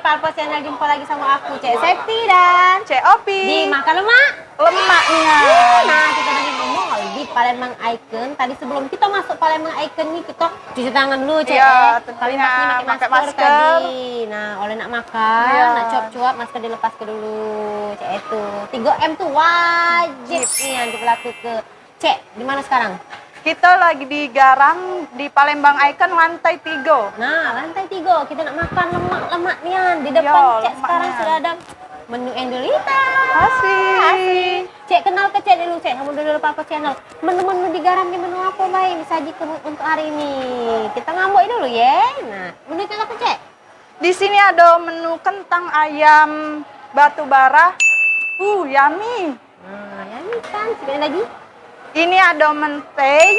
Palpo Channel, jumpa lagi sama aku Cek Septi dan Cek Opi di Makan Lemak. Lemaknya. Nah, kita lagi di mall di Palembang Icon. Tadi sebelum kita masuk Palembang Icon nih, kita cuci tangan dulu Cek. Iya, Kami tentunya pastinya pakai masker masker. tadi. Nah, oleh nak makan, Iya. nak cuap-cuap, masker dilepas ke dulu Cek itu. 3M tuh wajib nih yang dilakukan. Cek, di mana sekarang? Kita lagi di Garang di Palembang Icon lantai 3. Nah, lantai 3 kita nak makan lemak-lemak nian. Di depan Yo, Cek sekarang lemaknya. sudah ada menu Endolita. Asik. Cek kenal ke Cek dulu Cek, kamu dulu Papa Channel. Menu-menu di Garam ini menu apa baik disajikan untuk hari ini? Kita ngambek dulu ya. Nah, menu itu apa Cek? Di sini ada menu kentang ayam batu bara. Yummy. Nah, ya ini kan sekali lagi. Ini ada mentei.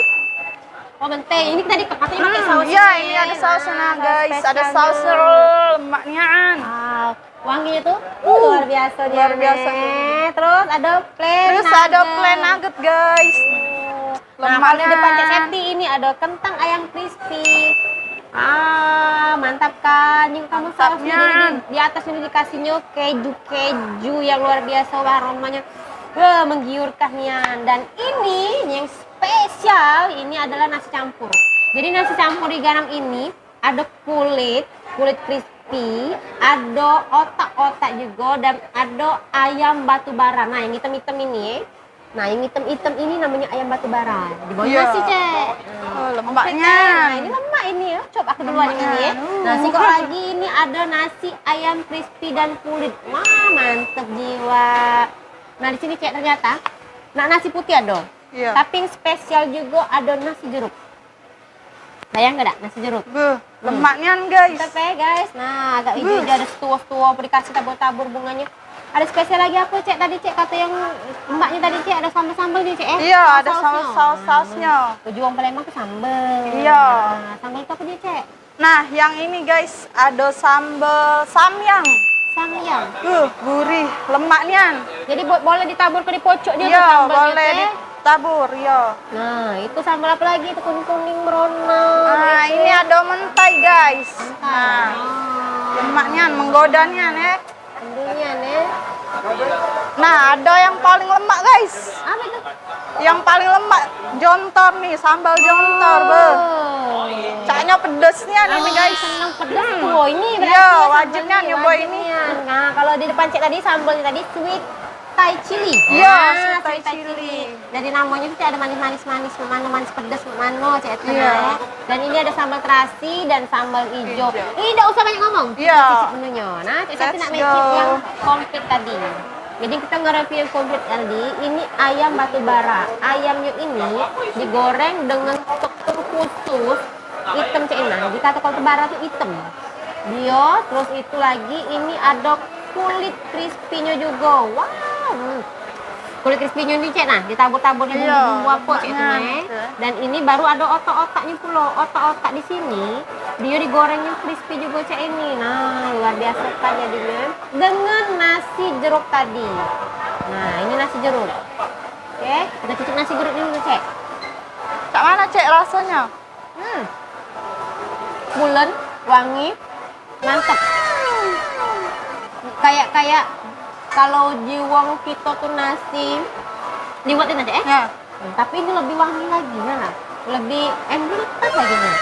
Oh, menteh. Ini tadi katanya pakai saus. Iya, ini ada sausnya guys. Ada saus lemaknya. Wow, wanginya tuh luar biasa dia. luar biasa. Terus ada plain Terus ada plain nugget guys. Nah, kalau di depan Cek Septi ini ada kentang ayam crispy. Mantap kan? Yang kamu sausnya di atas ini dikasihnya keju yang luar biasa, aromanya menggiurkan nian. Dan ini yang spesial ini adalah nasi campur. Jadi nasi campur di Garam ini ada kulit crispy, ada otak-otak juga, dan ada ayam batu bara. Nah, yang hitam-hitam ini, yang hitam-hitam ini namanya ayam batu bara. Di bawah nasi Cek. Lemaknya. Nah, ini lemak ini ya. Coba aku duluan yang ini ya. Nah, kok lagi ini ada nasi ayam crispy dan kulit. Wah, mantep jiwa. Nah, di sini Cek ternyata nasi putih ada. Iya. Tapi yang spesial juga ada nasi jeruk. Bayang gak nasi jeruk? Lemaknya guys. Mantap ya guys. Nah, agak hijau ada setua-setua, dikasih tabur-tabur bunganya. Ada spesial lagi apa Cek tadi Cek? Kata yang mbaknya tadi Cek ada sambal-sambalnya Cek Iya, ada saus-sausnya. Tujuan Palembang ke sambal. Iya. Nah, sambal itu apa dia Cek? Nah, yang ini guys ada sambal samyang. Samyang. Gurih, lemaknya. Jadi boleh ditabur ke di pojok dia tuh Iya, sambalnya, boleh Cek. ditabur, iya. Nah, itu sambal apa lagi? Itu kuning-kuning merona. Nah, ini ada mentai guys. Nah, lemaknya menggodanya nih. Tentunya nih. Nah, ada yang paling lemak guys. Apa itu? Yang paling lemak jontor nih, sambal jontor, Caknya pedesnya nih guys. Senang pedas tuh ini berarti Iya, ya wajibnya sambalnya, nyoba ini. wajibnya. Nah, kalau di depan Cek tadi sambalnya tadi sweet Thai chili. Iya, Nah, sweet Thai sweet Thai chili. Jadi namanya itu ada manis-manis, manis pedas, Cek itu. Iya. Nah. Dan ini ada sambal terasi dan sambal hijau. Ini tidak usah banyak ngomong. Iya. Kita cicip menunya. Nah, Cek Septi nak Let's make it go. yang komplit tadi. Jadi kita nge-review yang komplit tadi. Ini ayam batu bara. Ayamnya ini digoreng dengan tekstur khusus hitam Cek Ina. Dikata kalau bara itu hitam. Dia terus itu lagi ini ada kulit crispy-nya juga. Wow. Kulit crispy-nya ini Cek, nah ditabur-tabur di bumbu-bumbu apa Cek itu nih. Dan ini baru ada otak-otaknya pula. Otak-otak di sini dia digorengnya crispy juga Cek ini. Nah, luar biasa kan jadinya. Dengan nasi jeruk tadi. Nah, ini nasi jeruk. Oke, kita cicip nasi jeruk dulu Cek. Cak mana Cek rasanya? Bulen, wangi, mantep. Kayak kalau jiwang kita tuh nasi dibuatin aja Ya. Tapi ini lebih wangi lagi nah. Lebih endulkan lagi nih.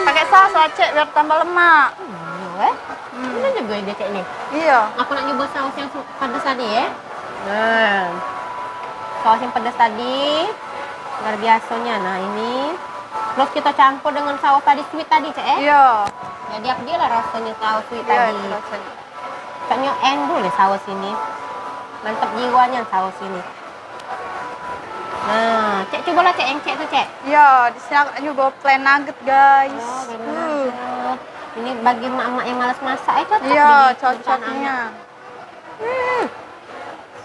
Pakai saus lah Cek biar tambah lemak. Ini juga dia Cek nih. Iya. Aku nak nyoba saus yang pedas tadi ya. Nah, saus yang pedas tadi luar biasanya. Nah ini terus kita campur dengan saus tadi sweet tadi Cek Iya. Jadi apa dia lah rasanya saus sweet Iya, tadi. itu rasanya. Kayaknya endul deh saus ini. Mantap jiwanya saus ini. Nah, Cek cobalah Cek yang Cek tuh Cek. Iya, di sini aku nyoba plain nugget guys. Mantap. Ini bagi emak-emak yang malas masak cocok. Iya, di cocoknya.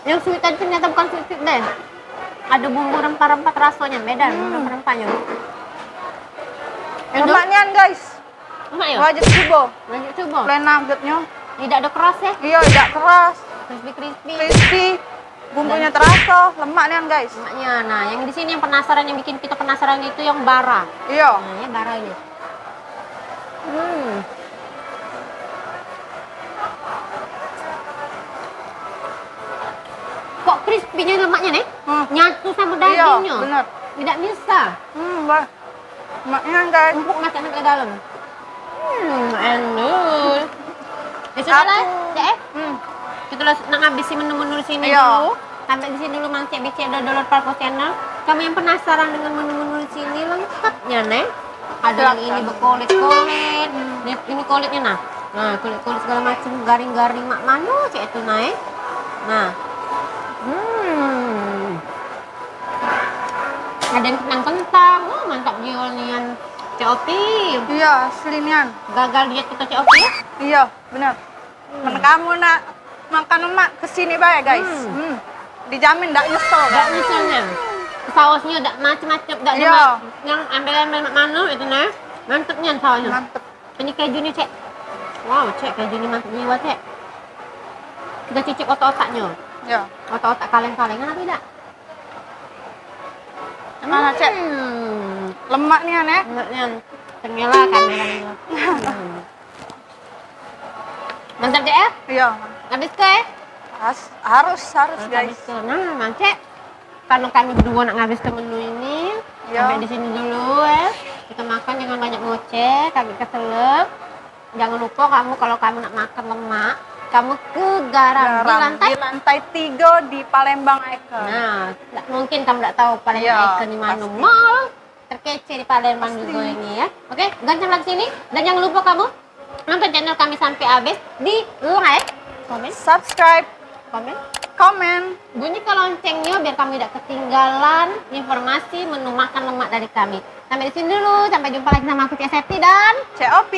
Yang sweet tadi ternyata bukan sweet deh. Ada bumbu rempah-rempah rasanya beda rempah-rempahnya. Lemaknya guys. Emak ya? Wajib coba. Lanjut coba. Plain nuggetnya. Tidak ada keras ya? Iya, tidak keras. Crispy. Crispy. Bumbunya terasa, lemaknya guys. Emaknya. Nah, yang di sini yang penasaran, yang bikin kita penasaran itu yang bara. Iya. Nah, ya bara ini. crispy-nya lemaknya nih. Hmm. Nyatu sama Iya, dagingnya. benar. Tidak bisa. Wah. Lemaknya guys. Empuk masuk sampai dalam. Enak. Ya sudah lah, Cek. Kita nak ngabisin menu-menu di sini Iya. dulu. Sampai di sini dulu Mang Cek BC Dodolor Parko Channel. Kamu yang penasaran dengan menu-menu di sini lengkapnya, Nek. Ada yang ini berkulit-kulit. Ini kulitnya nah. Nah, kulit-kulit segala macam garing-garing mak mano Cek itu naik. Nah. Ada yang kentang-kentang. Oh, mantap jualnya. Cek Opi. Iya, selinian. Gagal diet kita Cek Opi ya? Iya, benar. Kamu nak makan lemak kesini baik guys. Dijamin ndak nyesel. Gak misalnya sausnya udah macam-macam, udah Iya. yang ambil-ambil mana itu nah, mantepnya sausnya. Mantep. Ini kejunya Cek. Wow Cek, kejunya mantep jiwa Cek. Kita cicip otak-otaknya. Ya. Otak-otak kaleng-kalengan atau tidak? Mana Cek? Lemaknya nih. Enaknya ternyala kameranya. Mantap Cek ya? Iya. Habis ke ya? Harus guys. Habis ke. Nah, Mang Cek. Karena kami berdua nak ngabis ke menu ini, Ya. sampai di sini dulu ya. Kita makan jangan banyak ngoceh, kami keselak. Jangan lupa kamu kalau kamu nak makan lemak, kamu ke garam di lantai 3 di Palembang Icon. Nah, tak mungkin kamu tak tahu Palembang Iya, Icon di mana pasti. mall terkece di Palembang juga ini ya. Oke, gancang lagi sini dan jangan lupa kamu nonton channel kami sampai habis, di like, komen, Subscribe, komen. bunyikan loncengnya biar kamu tidak ketinggalan informasi menu makan lemak dari kami. Sampai di sini dulu, sampai jumpa lagi sama aku Cek Septi dan COP.